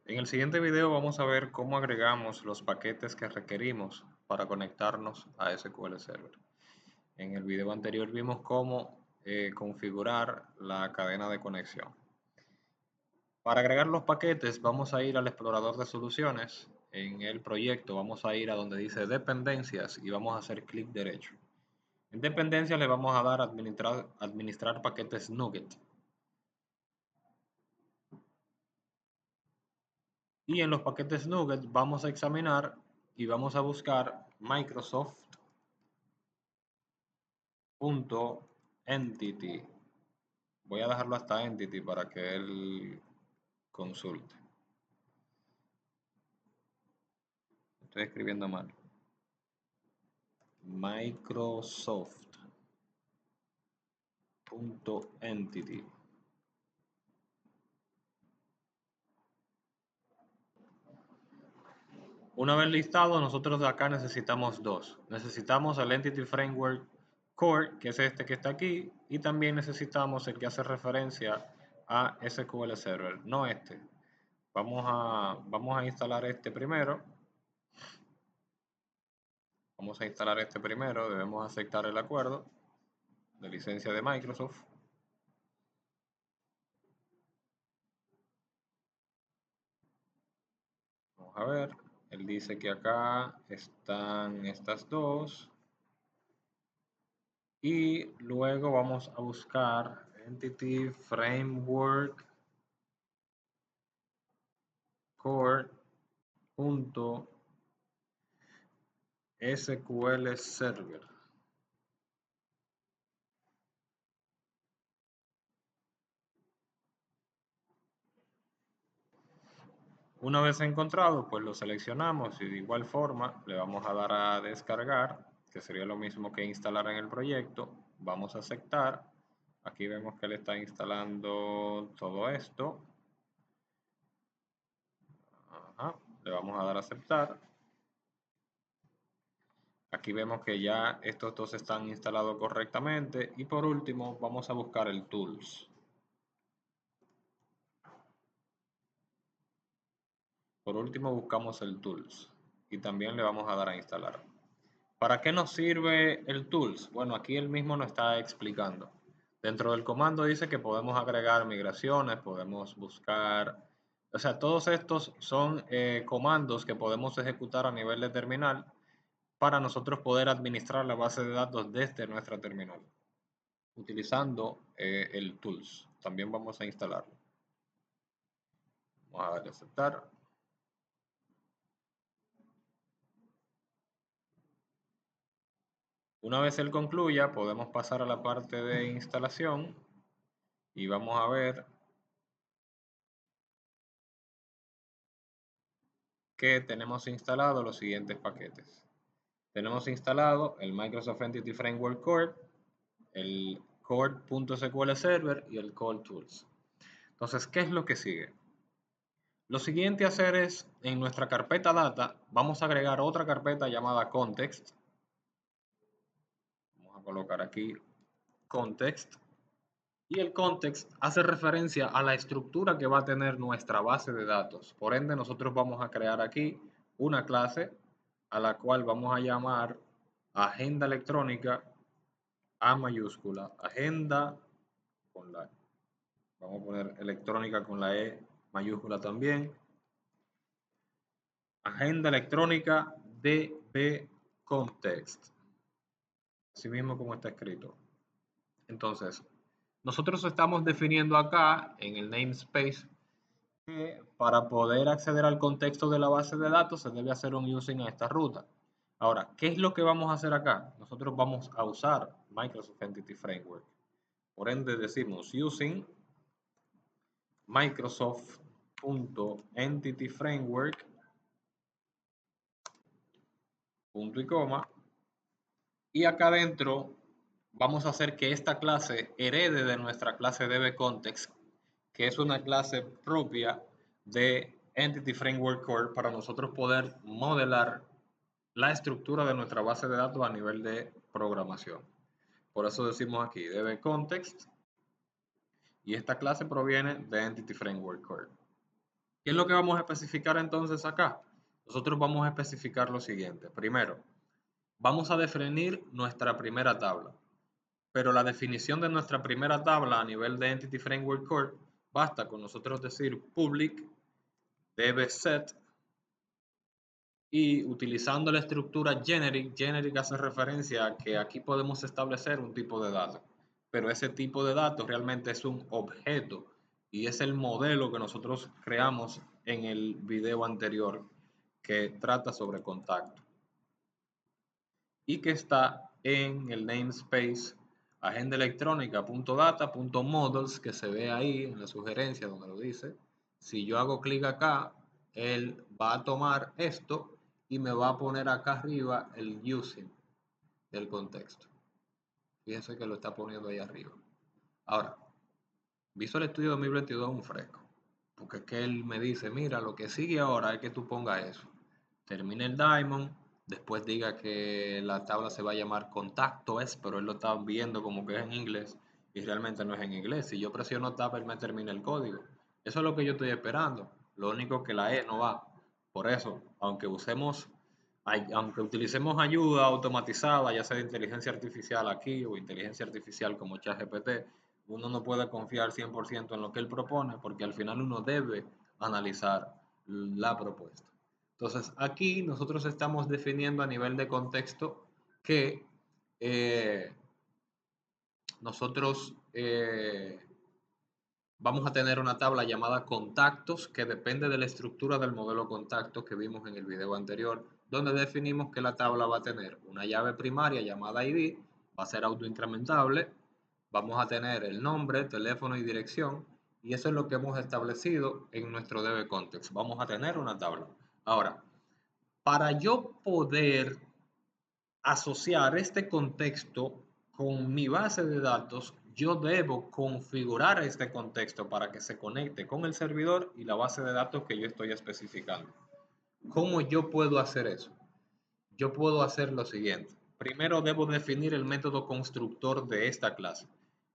En el siguiente video vamos a ver cómo agregamos los paquetes que requerimos para conectarnos a SQL Server. En el video anterior vimos cómo configurar la cadena de conexión. Para agregar los paquetes vamos a ir al explorador de soluciones. En el proyecto vamos a ir a donde dice dependencias y vamos a hacer clic derecho. En dependencias le vamos a dar administrar paquetes NuGet. Y en los paquetes NuGet vamos a examinar y vamos a buscar Microsoft.entity. Voy a dejarlo hasta entity para que él consulte. Estoy escribiendo mal. Microsoft.entity. Una vez listado, nosotros de acá necesitamos dos. Necesitamos el Entity Framework Core, que es este que está aquí, y también necesitamos el que hace referencia a SQL Server, no este. Vamos a instalar este primero. Vamos a instalar este primero, debemos aceptar el acuerdo de licencia de Microsoft. Vamos a ver, él dice que acá están estas dos. Y luego vamos a buscar Entity Framework Core.SQL Server. Una vez encontrado, pues lo seleccionamos y de igual forma le vamos a dar a descargar, que sería lo mismo que instalar en el proyecto. Vamos a aceptar. Aquí vemos que él está instalando todo esto. Ajá. Le vamos a dar a aceptar. Aquí vemos que ya estos dos están instalados correctamente. Y por último, vamos a buscar el Tools. Por último, buscamos el Tools. Y también le vamos a dar a instalar. ¿Para qué nos sirve el Tools? Bueno, aquí él mismo nos está explicando. Dentro del comando dice que podemos agregar migraciones, podemos buscar... O sea, todos estos son comandos que podemos ejecutar a nivel de terminal para nosotros poder administrar la base de datos desde nuestra terminal, utilizando el Tools. También vamos a instalarlo. Vamos a darle a aceptar. Una vez él concluya, podemos pasar a la parte de instalación y vamos a ver que tenemos instalado los siguientes paquetes. Tenemos instalado el Microsoft Entity Framework Core, el Core.SQL Server y el Core Tools. Entonces, ¿qué es lo que sigue? Lo siguiente a hacer es, en nuestra carpeta data, vamos a agregar otra carpeta llamada context. Vamos a colocar aquí context. Y el context hace referencia a la estructura que va a tener nuestra base de datos. Por ende, nosotros vamos a crear aquí una clase a la cual vamos a llamar agenda electrónica A mayúscula, agenda con la, vamos a poner electrónica con la E mayúscula también, agenda electrónica DB context, así mismo como está escrito. Entonces, nosotros estamos definiendo acá en el namespace que para poder acceder al contexto de la base de datos se debe hacer un using a esta ruta. Ahora, ¿qué es lo que vamos a hacer acá? Nosotros vamos a usar Microsoft Entity Framework. Por ende decimos using Microsoft.entityFramework, punto y coma, y acá adentro vamos a hacer que esta clase herede de nuestra clase DBContext, que es una clase propia de Entity Framework Core para nosotros poder modelar la estructura de nuestra base de datos a nivel de programación. Por eso decimos aquí DBContext y esta clase proviene de Entity Framework Core. ¿Qué es lo que vamos a especificar entonces acá? Nosotros vamos a especificar lo siguiente. Primero, vamos a definir nuestra primera tabla. Pero la definición de nuestra primera tabla a nivel de Entity Framework Core, basta con nosotros decir public dbSet y utilizando la estructura generic hace referencia a que aquí podemos establecer un tipo de dato, pero ese tipo de datos realmente es un objeto y es el modelo que nosotros creamos en el video anterior que trata sobre contacto y que está en el namespace agendaelectrónica.data.models que se ve ahí en la sugerencia donde lo dice. Si yo hago clic acá, él va a tomar esto y me va a poner acá arriba el using del contexto. Fíjense que lo está poniendo ahí arriba. Ahora, Visual Studio 2022 es un fresco, porque es que él me dice, mira, lo que sigue ahora es que tú pongas eso. Termine el Diamond, después diga que la tabla se va a llamar contacto es, pero él lo está viendo como que es en inglés y realmente no es en inglés. Si yo presiono Tab, él me termina el código. Eso es lo que yo estoy esperando. Lo único que la E no va. Por eso, aunque utilicemos ayuda automatizada, ya sea de inteligencia artificial aquí o inteligencia artificial como ChatGPT, uno no puede confiar 100% en lo que él propone porque al final uno debe analizar la propuesta. Entonces, aquí nosotros estamos definiendo a nivel de contexto que nosotros vamos a tener una tabla llamada contactos que depende de la estructura del modelo contacto que vimos en el video anterior, donde definimos que la tabla va a tener una llave primaria llamada ID, va a ser autoincrementable, vamos a tener el nombre, teléfono y dirección, y eso es lo que hemos establecido en nuestro DBContext. Vamos a tener una tabla. Ahora, para yo poder asociar este contexto con mi base de datos, yo debo configurar este contexto para que se conecte con el servidor y la base de datos que yo estoy especificando. ¿Cómo yo puedo hacer eso? Yo puedo hacer lo siguiente. Primero debo definir el método constructor de esta clase.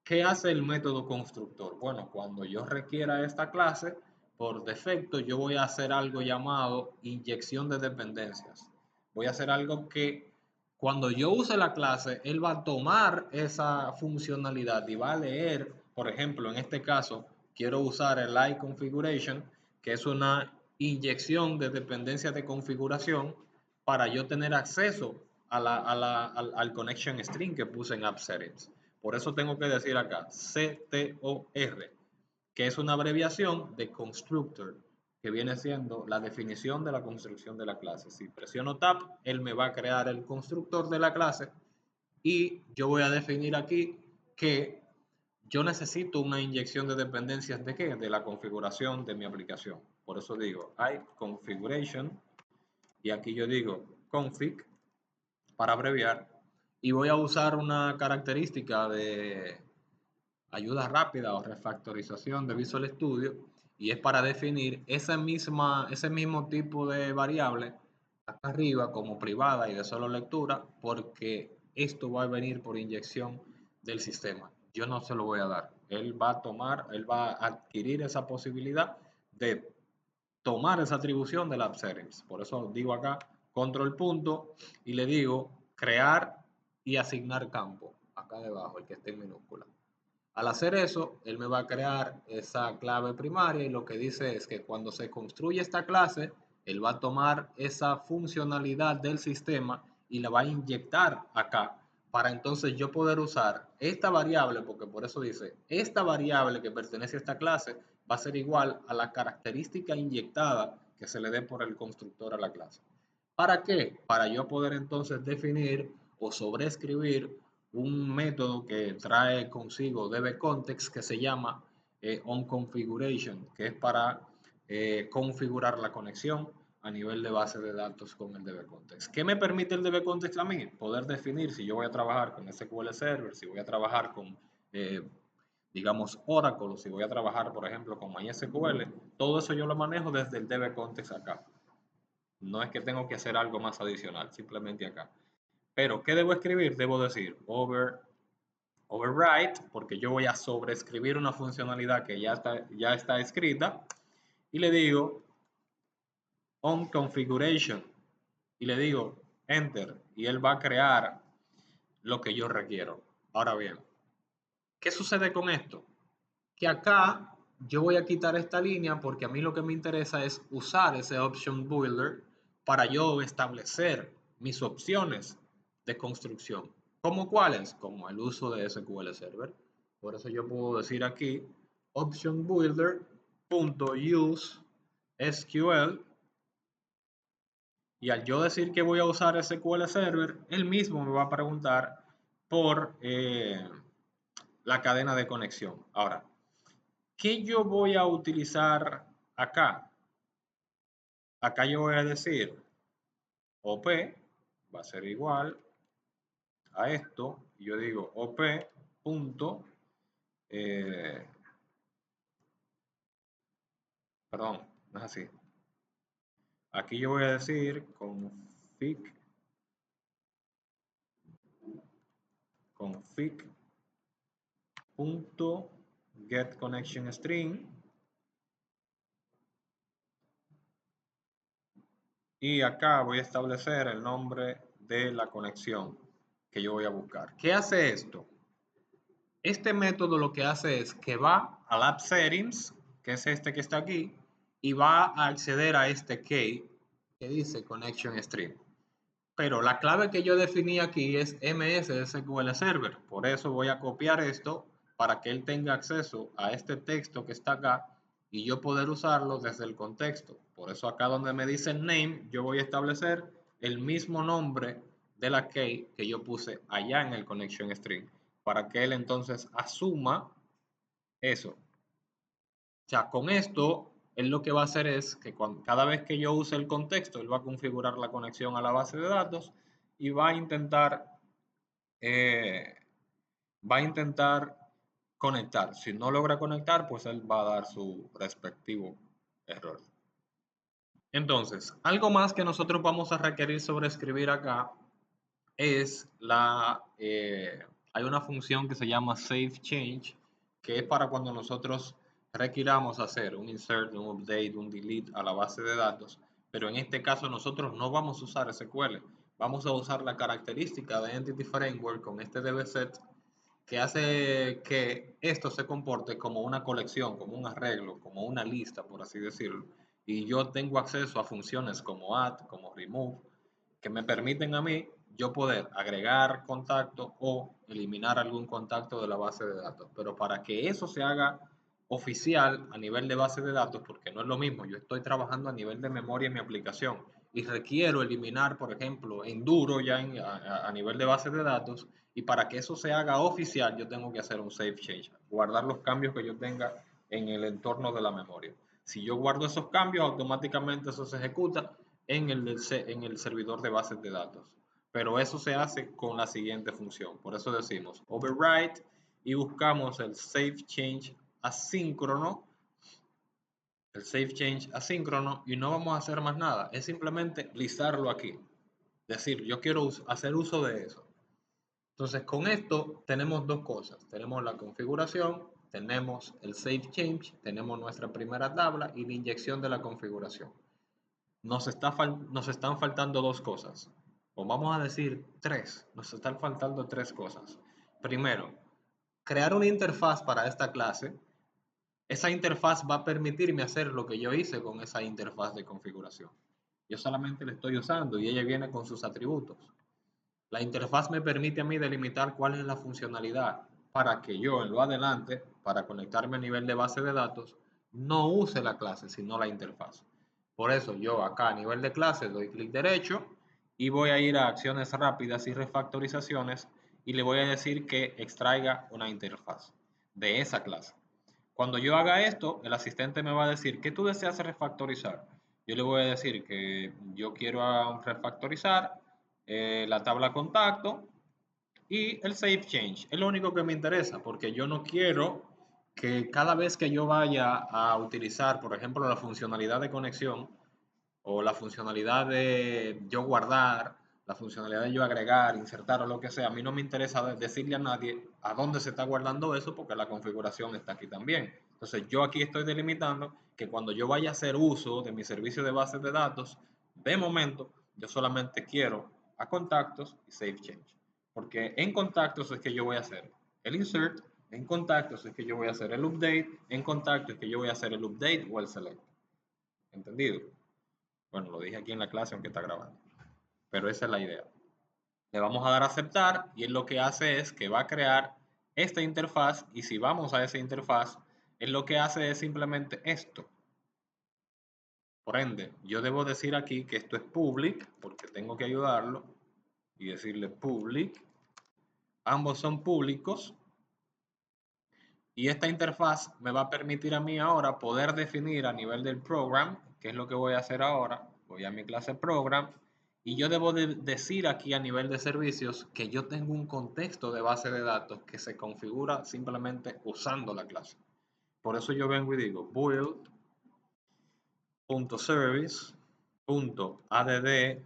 ¿Qué hace el método constructor? Bueno, cuando yo requiera esta clase, por defecto yo voy a hacer algo llamado inyección de dependencias. Voy a hacer algo que cuando yo use la clase, él va a tomar esa funcionalidad y va a leer, por ejemplo, en este caso, quiero usar el iConfiguration, que es una inyección de dependencias de configuración para yo tener acceso al connection string que puse en App Settings. Por eso tengo que decir acá CTOR, que es una abreviación de constructor, que viene siendo la definición de la construcción de la clase. Si presiono Tab, él me va a crear el constructor de la clase y yo voy a definir aquí que yo necesito una inyección de dependencias de qué? De la configuración de mi aplicación. Por eso digo iConfiguration y aquí yo digo config para abreviar y voy a usar una característica de ayuda rápida o refactorización de Visual Studio y es para definir ese mismo tipo de variable acá arriba como privada y de solo lectura porque esto va a venir por inyección del sistema. Yo no se lo voy a dar. Él va a adquirir esa posibilidad de tomar esa atribución de la App Settings. Por eso digo acá control punto y le digo crear y asignar campo acá debajo, el que esté en minúscula. Al hacer eso, él me va a crear esa clave primaria y lo que dice es que cuando se construye esta clase, él va a tomar esa funcionalidad del sistema y la va a inyectar acá para entonces yo poder usar esta variable, porque por eso dice, esta variable que pertenece a esta clase va a ser igual a la característica inyectada que se le dé por el constructor a la clase. ¿Para qué? Para yo poder entonces definir o sobreescribir un método que trae consigo dbContext que se llama onConfiguration, que es para configurar la conexión a nivel de base de datos con el dbContext. ¿Qué me permite el dbContext a mí? Poder definir si yo voy a trabajar con SQL Server, si voy a trabajar con, digamos, Oracle, o si voy a trabajar, por ejemplo, con MySQL. Todo eso yo lo manejo desde el dbContext acá. No es que tengo que hacer algo más adicional, simplemente acá. Pero, ¿qué debo escribir? Debo decir overwrite, porque yo voy a sobreescribir una funcionalidad que ya está escrita. y le digo on configuration y le digo enter y él va a crear lo que yo requiero. Ahora bien, ¿qué sucede con esto? Que acá yo voy a quitar esta línea porque a mí lo que me interesa es usar ese option builder para yo establecer mis opciones de construcción. ¿Cómo cuáles? Como el uso de SQL Server. Por eso yo puedo decir aquí option builder.use SQL y al yo decir que voy a usar SQL Server, él mismo me va a preguntar por la cadena de conexión. Ahora, ¿qué yo voy a utilizar acá? Acá yo voy a decir OP va a ser igual a esto. Y yo digo OP punto, perdón, no es así. Aquí yo voy a decir config punto get connection string y acá voy a establecer el nombre de la conexión que yo voy a buscar. ¿Qué hace esto? Este método lo que hace es que va al app settings, que es este que está aquí, y va a acceder a este key que dice connection string. Pero la clave que yo definí aquí es MS SQL Server. Por eso voy a copiar esto para que él tenga acceso a este texto que está acá y yo poder usarlo desde el contexto. Por eso acá donde me dice name, yo voy a establecer el mismo nombre de la key que yo puse allá en el connection string para que él entonces asuma eso. O sea, con esto, él lo que va a hacer es que cada vez que yo use el contexto, él va a configurar la conexión a la base de datos y eh, va a intentar conectar. Si no logra conectar, pues él va a dar su respectivo error. Entonces, algo más que nosotros vamos a requerir sobre escribir acá es hay una función que se llama save change, que es para cuando nosotros requiramos hacer un insert, un update, un delete a la base de datos, pero en este caso nosotros no vamos a usar SQL, vamos a usar la característica de Entity Framework con este dbset que hace que esto se comporte como una colección, como un arreglo, como una lista, por así decirlo. Y yo tengo acceso a funciones como add, como remove, que me permiten a mí yo poder agregar contacto o eliminar algún contacto de la base de datos. Pero para que eso se haga oficial a nivel de base de datos, porque no es lo mismo, yo estoy trabajando a nivel de memoria en mi aplicación y requiero eliminar, por ejemplo, Enduro ya a nivel de base de datos, y para que eso se haga oficial yo tengo que hacer un save change, guardar los cambios que yo tenga en el entorno de la memoria. Si yo guardo esos cambios, automáticamente eso se ejecuta en el servidor de bases de datos. Pero eso se hace con la siguiente función. Por eso decimos override y buscamos el save change asíncrono. El save change asíncrono y no vamos a hacer más nada. Es simplemente listarlo aquí. Decir, yo quiero hacer uso de eso. Entonces con esto tenemos dos cosas. Tenemos la configuración, tenemos el save change, tenemos nuestra primera tabla y la inyección de la configuración. Nos están faltando dos cosas, o vamos a decir tres, nos están faltando tres cosas. Primero, crear una interfaz para esta clase. Esa interfaz va a permitirme hacer lo que yo hice con esa interfaz de configuración. Yo solamente la estoy usando y ella viene con sus atributos. La interfaz me permite a mí delimitar cuál es la funcionalidad para que yo en lo adelante, para conectarme a nivel de base de datos, no use la clase, sino la interfaz. Por eso yo acá a nivel de clase doy clic derecho y voy a ir a acciones rápidas y refactorizaciones y le voy a decir que extraiga una interfaz de esa clase. Cuando yo haga esto, el asistente me va a decir, ¿qué tú deseas refactorizar? Yo le voy a decir que yo quiero refactorizar la tabla contacto y el save change. Es lo único que me interesa porque yo no quiero que cada vez que yo vaya a utilizar, por ejemplo, la funcionalidad de conexión o la funcionalidad de yo guardar, la funcionalidad de yo agregar, insertar o lo que sea, a mí no me interesa decirle a nadie a dónde se está guardando eso porque la configuración está aquí también. Entonces yo aquí estoy delimitando que cuando yo vaya a hacer uso de mi servicio de bases de datos, de momento yo solamente quiero a contactos y save change. Porque en contactos es que yo voy a hacer el insert, en contactos es que yo voy a hacer el update, en contactos es que yo voy a hacer el update o el select. ¿Entendido? Bueno, lo dije aquí en la clase aunque está grabando. Pero esa es la idea. Le vamos a dar a aceptar y él lo que hace es que va a crear esta interfaz y si vamos a esa interfaz, él lo que hace es simplemente esto. Por ende, yo debo decir aquí que esto es public porque tengo que ayudarlo y decirle public. Ambos son públicos y esta interfaz me va a permitir a mí ahora poder definir a nivel del program, que es lo que voy a hacer ahora. Voy a mi clase program y yo debo decir aquí a nivel de servicios que yo tengo un contexto de base de datos que se configura simplemente usando la clase. Por eso yo vengo y digo build.service.add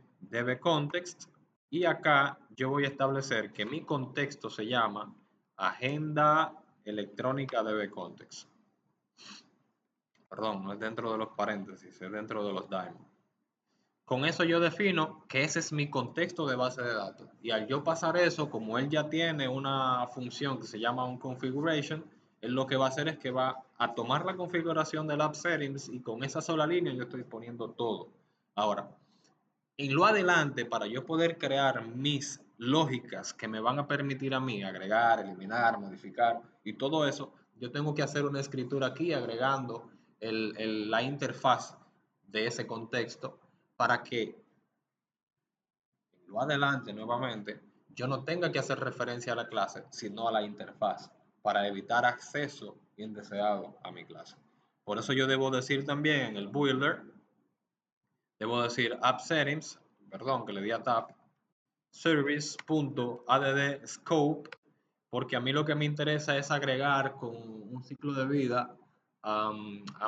y acá yo voy a establecer que mi contexto se llama agenda electrónica dbcontext. Perdón, no es dentro de los paréntesis, es dentro de los daemon. Con eso yo defino que ese es mi contexto de base de datos. Y al yo pasar eso, como él ya tiene una función que se llama onConfiguration, él lo que va a hacer es que va a tomar la configuración del app settings y con esa sola línea yo estoy poniendo todo. Ahora, en lo adelante, para yo poder crear mis lógicas que me van a permitir a mí agregar, eliminar, modificar y todo eso, yo tengo que hacer una escritura aquí agregando la interfaz de ese contexto para que en lo adelante nuevamente yo no tenga que hacer referencia a la clase, sino a la interfaz para evitar acceso indeseado a mi clase. Por eso yo debo decir también en el builder, debo decir app settings, perdón que le di a tab, service.add_scope, porque a mí lo que me interesa es agregar con un ciclo de vida a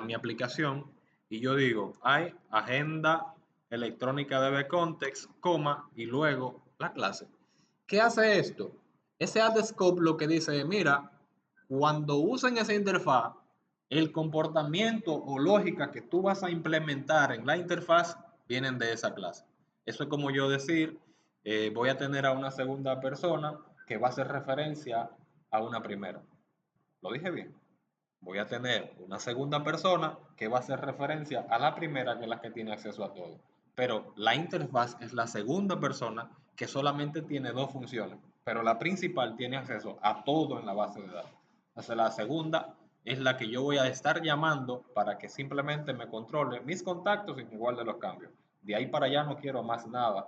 mi aplicación y yo digo, hay agenda electrónica dbcontext, coma, y luego la clase. ¿Qué hace esto? Ese add_scope lo que dice, mira, cuando usen esa interfaz, el comportamiento o lógica que tú vas a implementar en la interfaz vienen de esa clase. Eso es como yo decir, voy a tener a una segunda persona que va a hacer referencia a una primera. ¿Lo dije bien? Voy a tener una segunda persona que va a hacer referencia a la primera, que es la que tiene acceso a todo. Pero la interfaz es la segunda persona que solamente tiene dos funciones, pero la principal tiene acceso a todo en la base de datos. Entonces la segunda es la que yo voy a estar llamando para que simplemente me controle mis contactos y me guarde los cambios. De ahí para allá no quiero más nada,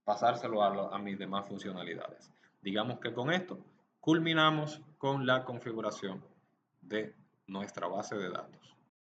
pasárselo a mis demás funcionalidades. Digamos que con esto culminamos con la configuración de nuestra base de datos.